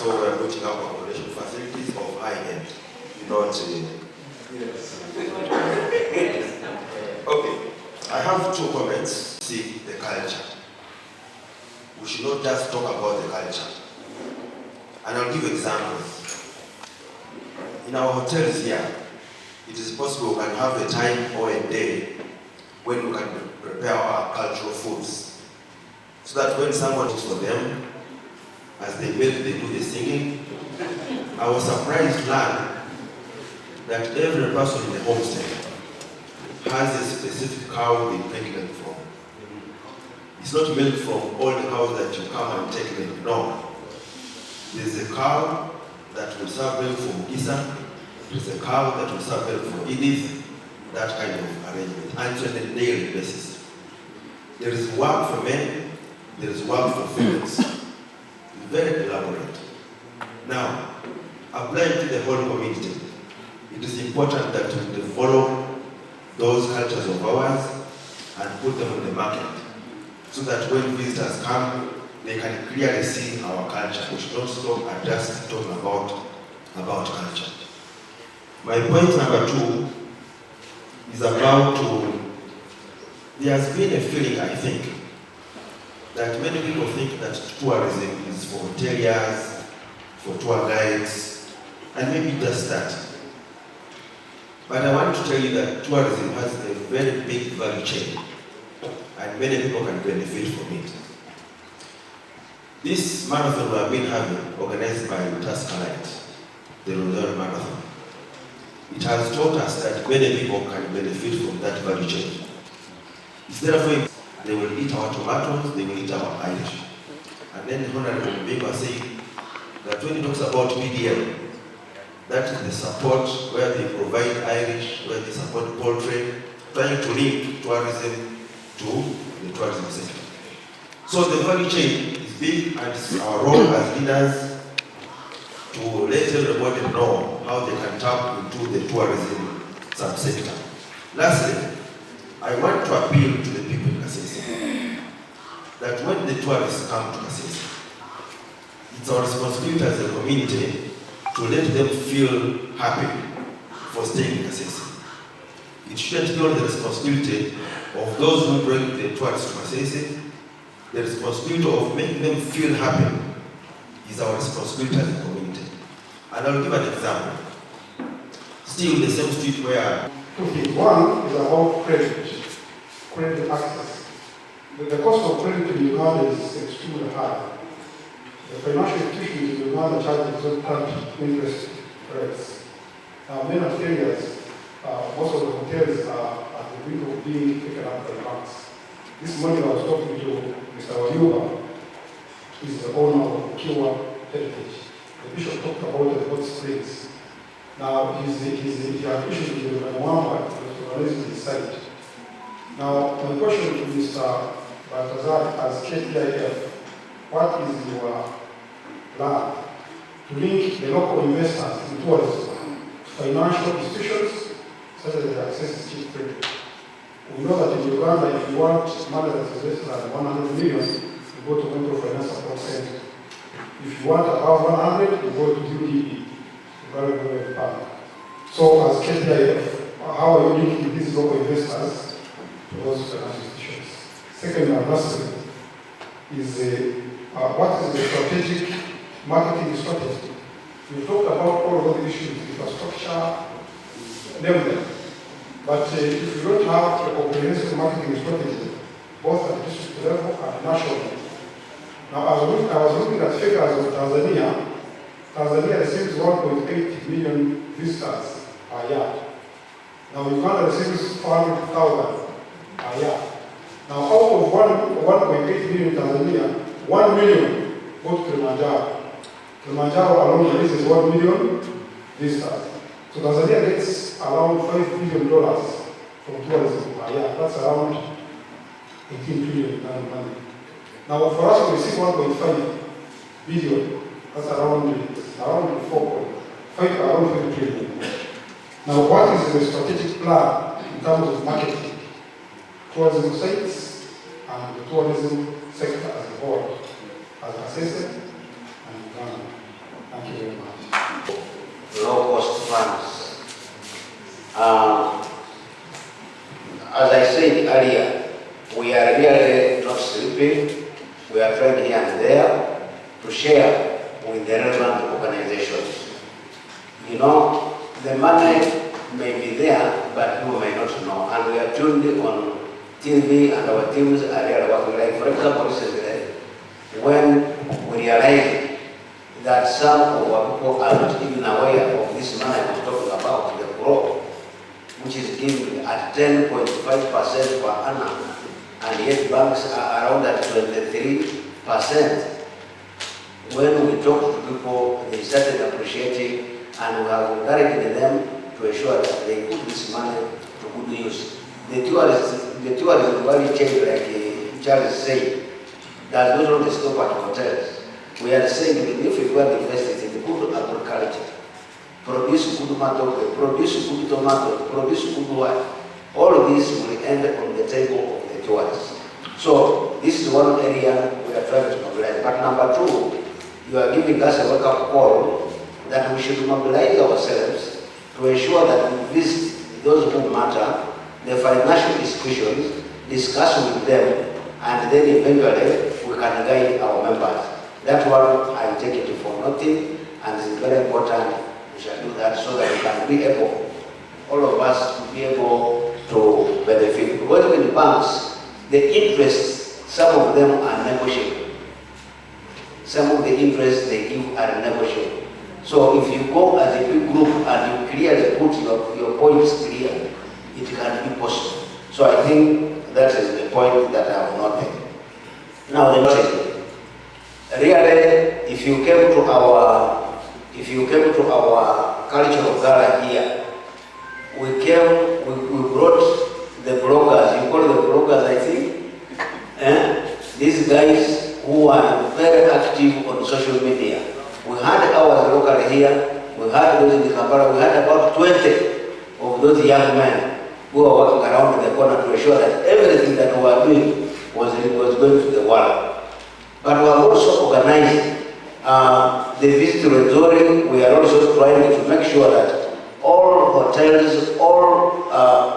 So we're putting up accommodation facilities of high end, not. Yes. Okay, I have two comments. See the culture. We should not just talk about the culture. And I'll give examples. In our hotels here, it is possible we can have a time or a day when we can prepare our cultural foods. So that when someone cooks for them, as they make, they do the singing. I was surprised to learn that every person in the homestead has a specific cow they take milk from. It's not milk from all the cows that you come and take milk. No. There's a cow that will serve milk for Mugisa. There's a cow that will serve milk for Edith. That kind of arrangement. And it's on a daily basis. There is work for men. There is work for females. It's very elaborate. Now, applying to the whole community, it is important that we develop those cultures of ours and put them on the market so that when visitors come, they can clearly see our culture. We should not stop and just talk about culture. My point number 2 is about there has been a feeling, I think, that many people think that tourism is for hoteliers, for tour guides, and maybe just that. But I want to tell you that tourism has a very big value chain, and many people can benefit from it. This marathon we have been having, organized by Tascalite, the Rosary Marathon, it has taught us that many people can benefit from that value chain. Instead of they will eat our tomatoes, they will eat our Irish. And then Honorable Mbemba was saying that when he talks about PDL, that is the support where they provide Irish, where they support poultry, trying to link tourism to the tourism sector. So the value chain is big, and it's our role as leaders to let everybody know how they can tap into the tourism subsector. Lastly, I want to appeal to the people in Kasese that when the tourists come to Kasese, it's our responsibility as a community to let them feel happy for staying in Kasese. It shouldn't be only the responsibility of those who bring the tourists to Kasese. The responsibility of making them feel happy is our responsibility as a community. And I'll give an example. Still the same street where... Okay, one is about credit access. The cost of credit in Uganda is extremely high. The financial institutions in Uganda charge exorbitant interest rates. Many hoteliers, most of the hotels are at the brink of being taken up by banks. This morning I was talking to Mr. Wayuba, who is the owner of Kiwa Heritage. The bishop talked about the hot springs. Now, his ambition is the Mwamba to raise the site. Now, my question to Mr. Baltazar as KTIF, what is your plan to link the local investors in tourism, financial institutions, such as the access cheap credit? We know that in Uganda, if you want money that is less than 100 million, you go to microfinance support center. If you want above 100, you go to UDB. So as KTIF, how are you linking these local investors to those financial institutions? Second and lastly is what is the strategic marketing strategy? We talked about all of the issues, infrastructure, them. But if you don't have a comprehensive marketing strategy, both at district level and national. Now, I was looking at figures of Tanzania. Tanzania receives 1.8 million visitors per year. Now, Uganda receives 400,000 per year. Now, out of 1.8 million Tanzania, 1 million go to Kilimanjaro. Kilimanjaro alone releases 1 million visitors. So Tanzania gets around $5 billion from tourism per year. That's around 18 trillion money. Now, for us to receive 1.5 billion, that's around 4.5 trillion. Now, what is the strategic plan in terms of marketing tourism sites and the tourism sector as a whole, as Kasese and Uganda? earlier, we are really not sleeping. We are trying here and there to share with the relevant organizations. You know, the money may be there, but you may not know. And we are tuned on TV, and our teams are really working. Like, for example, recently, when we realized that some of our people are not even aware of this money I was talking about, the growth, which is given at 10.5% per annum, and yet banks are around at 23%. When we talk to people, they started appreciating, and we have encouraged them to ensure that they put this money to good use. The tourism value chain, like Charles said, does not only stop at hotels. We are saying that if we were invested in good agriculture, produce good tomato, produce good tomato, produce good wine, all of this will end on the table of the tourists. So this is one area we are trying to mobilize. But number two, you are giving us a wake-up call that we should mobilize ourselves to ensure that we visit those who matter, the financial institutions, discuss with them, and then eventually we can guide our members. That one I take it for nothing, and it's very important we shall do that so that we can be able, all of us, to be able to benefit. Because in the banks, the interests, some of them are negotiable. Some of the interests they give are negotiable. So if you go as a big group and you clearly put your points clear, it can be possible. So I think that is the point that I have not made. Now the message. Really, if you came to our cultural gala here, we brought the bloggers. You call the bloggers, I think. These guys who are very active on social media. We had our local here. We had those in Kampala. We had about 20 of those young men who are working around the corner to ensure that everything that we were doing was going to the world. But we are also organizing the visit to Renzori. We are also trying to make sure that all hotels, all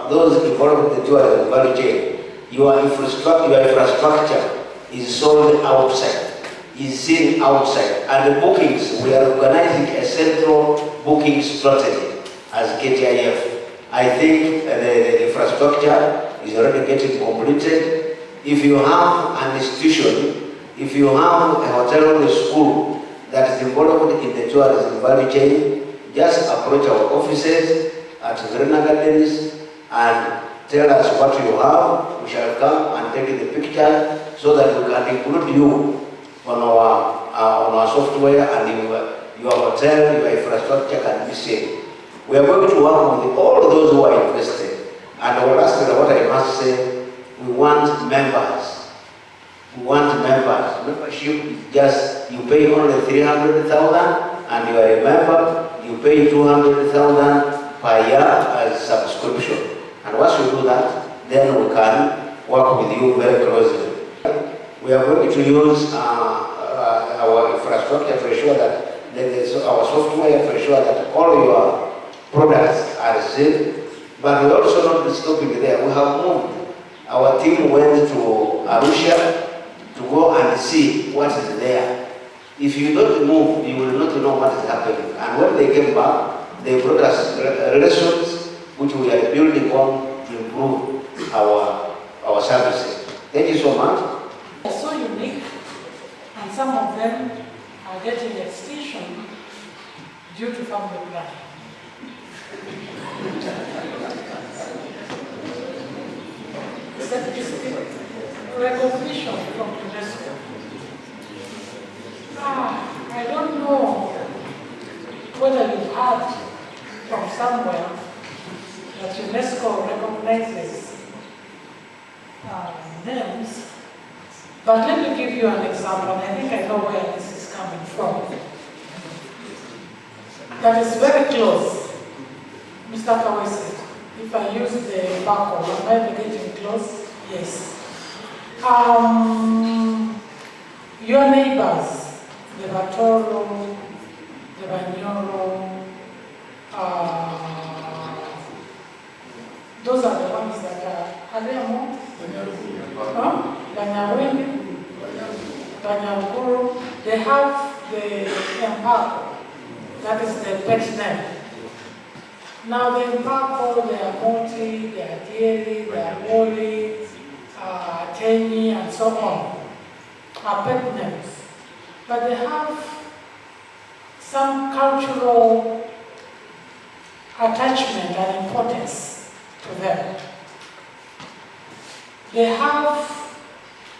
those involved in the tourism value chain, your infrastructure is sold outside, is seen outside. And the bookings, we are organizing a central booking strategy as KTIF. I think the infrastructure is already getting completed. If you have an institution, if you have a hotel or a school that is involved in the tourism value chain, just approach our offices at Verena Gardens and tell us what you have. We shall come and take the picture so that we can include you on our software, and your hotel, your infrastructure can be seen. We are going to work with all those who are invested. And lastly, what I must say, we want members. We want members. Membership is just, you pay only 300,000, and you are a member, you pay 200,000 per year as subscription. And once you do that, then we can work with you very closely. We are going to use our infrastructure to ensure that our software to ensure that all your products are seen. But we also not stopping there. We have moved. Our team went to Arusha to go and see what is there. If you don't move, you will not know what is happening. And when they came back, they brought us relations which we are building on to improve our services. Thank you so much. They're so unique, and some of them are getting extinction due to family planning. Recognition from UNESCO. I don't know whether you've heard from somewhere that UNESCO recognizes names, but let me give you an example. I think I know where this is coming from. That is very close. Mr. Kawese, if I use the barcode, am I getting close? Yes. Your neighbors, the Batoro, the Banyoro, those are the ones that are there more? Banyawini, Banyaguru, they have the Mpako, that is the pet name. Now the Mpako, they are Moti, they are Dieri, they are Woli, Teni, and so on, are pet names. But they have some cultural attachment and importance to them. They have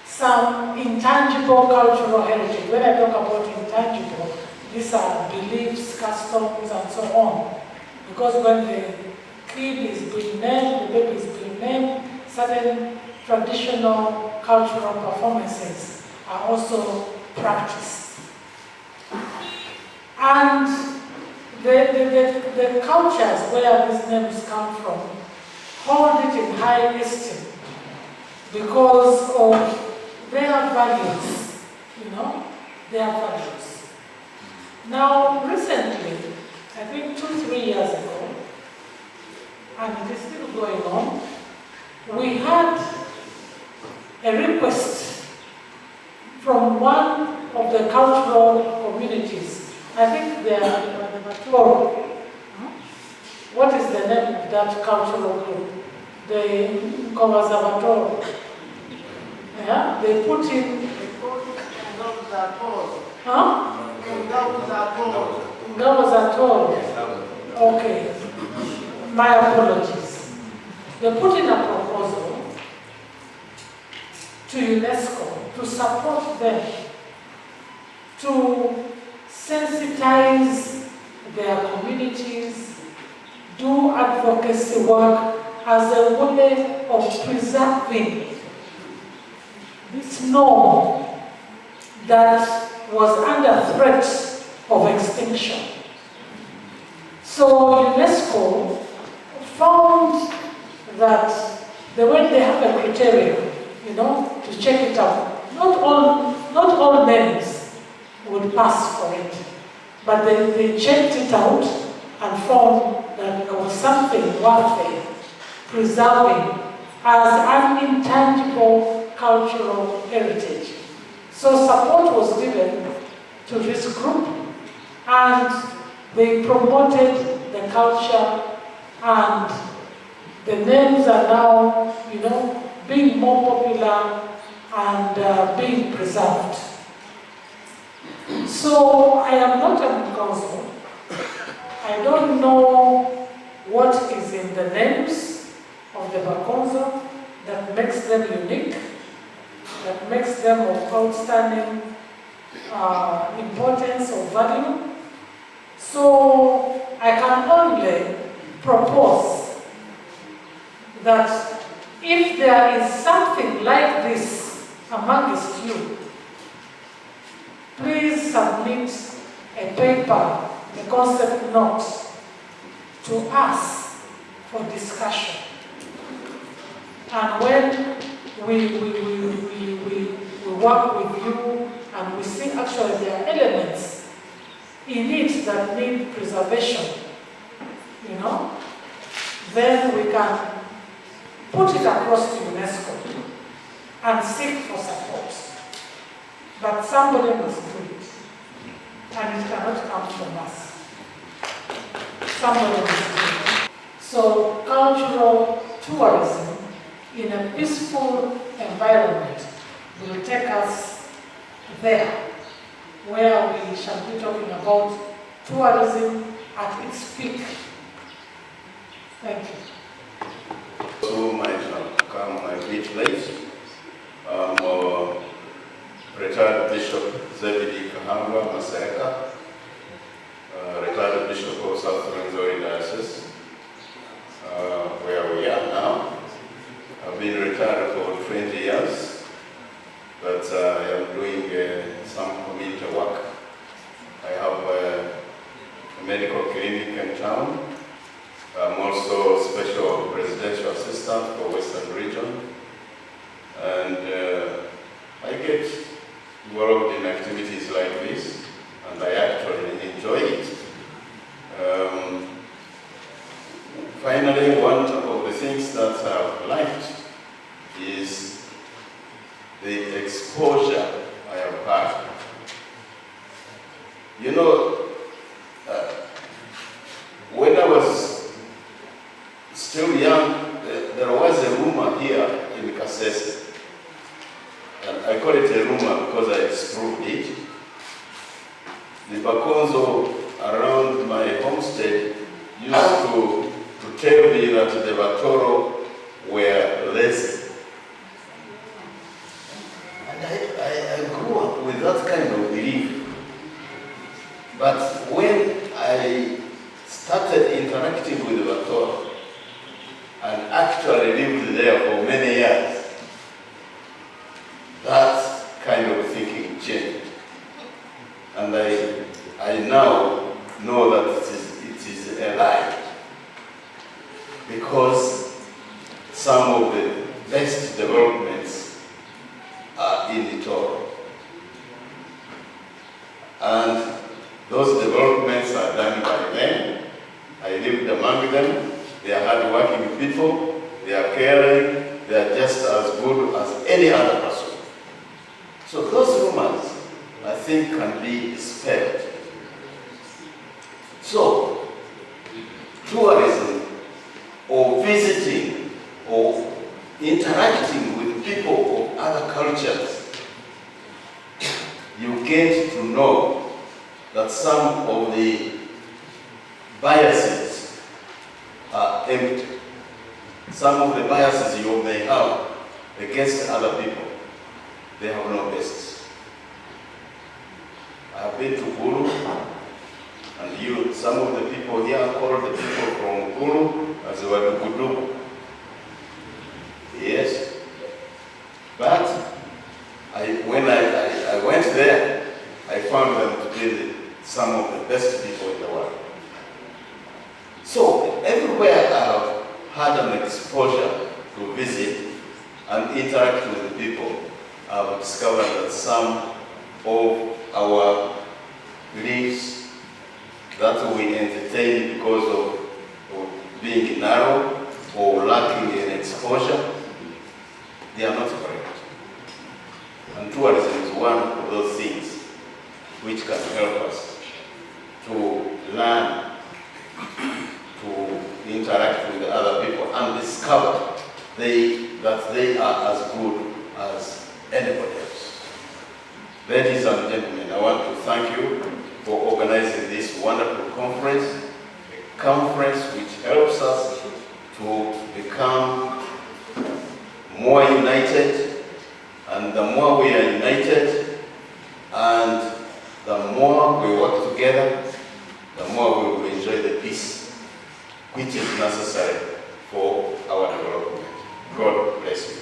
some intangible cultural heritage. When I talk about intangible, these are beliefs, customs, and so on. Because when the kid is being named, the baby is being named, certain traditional cultural performances are also practiced. And the cultures where these names come from hold it in high esteem because of their values, their values. Now, recently, I think 2-3 years ago, and it is still going on, we had a request from one of the cultural communities. I think they are Batoro. What is the name of that cultural group? The Batoro. Yeah, they put in. Huh? Okay. My apologies. They put in a proposal to UNESCO to support them to sensitize their communities, do advocacy work as a way of preserving this norm that was under threat of extinction. So UNESCO found that the way they have a criteria, to check it out. Not all names would pass for it, but they checked it out and found that there was something worth preserving as an intangible cultural heritage. So support was given to this group, and they promoted the culture, and the names are now, being more popular and being preserved. So I am not a Mkonzo. I don't know what is in the names of the Bakonzo that makes them unique, that makes them of outstanding importance or value. So I can only propose that if there is something like this amongst you, please submit a paper, a concept note, to us for discussion. And when we work with you and we see actually there are elements in it that need preservation, then we can put it across to UNESCO and seek for support. But somebody must do it. And it cannot come from us. Somebody must do it. So cultural tourism in a peaceful environment will take us there, where we shall be talking about tourism at its peak. Thank you. Who might have come a bit late. Retired Bishop Zebedi Kahanga Maseka, retired Bishop of South Rwenzori Diocese, where we are now. I've been retired for 20 years, but I am doing some community work. I have a medical clinic in town. I'm also special presidential assistant for Western region, and I get involved in activities like this, and I actually enjoy it. Finally, one of the things that I've liked is You know, when I was still young, there was a rumor here in Kasese. And I call it a rumor because I disproved it. The Bakonzo around my homestead used to tell me that the Batoro were lazy. And I grew up with that kind of belief. But when I started interacting with the Batoro and actually lived there for many years, that kind of thinking changed. And I now know that it is a lie. Because some of the best developments are in the Toro. And those developments are done by them. I lived among them. They are hard-working people. They are caring. They are just as good as any other person. So those rumors, I think, can be dispelled. So, tourism or visiting or interacting with people of other cultures, you get to know that some of the biases are empty. Some of the biases you may have against other people, they have no basis. I have been to Gulu, and some of the people here call the people from Gulu as Wadugudu. Yes. But when I went there, I found them to be some of the best people in the world. So everywhere I have had an exposure to visit and interact with the people, I have discovered that some of our beliefs that we entertain because of being narrow or lacking in exposure, they are not correct. And tourism is one of those things which can help us to learn, to interact with other people and discover that they are as good as anybody else. Ladies and gentlemen, I want to thank you for organizing this wonderful conference, a conference which helps us to become more united, and the more we are united and the more we work together, the more we will enjoy the peace which is necessary for our development. God bless you.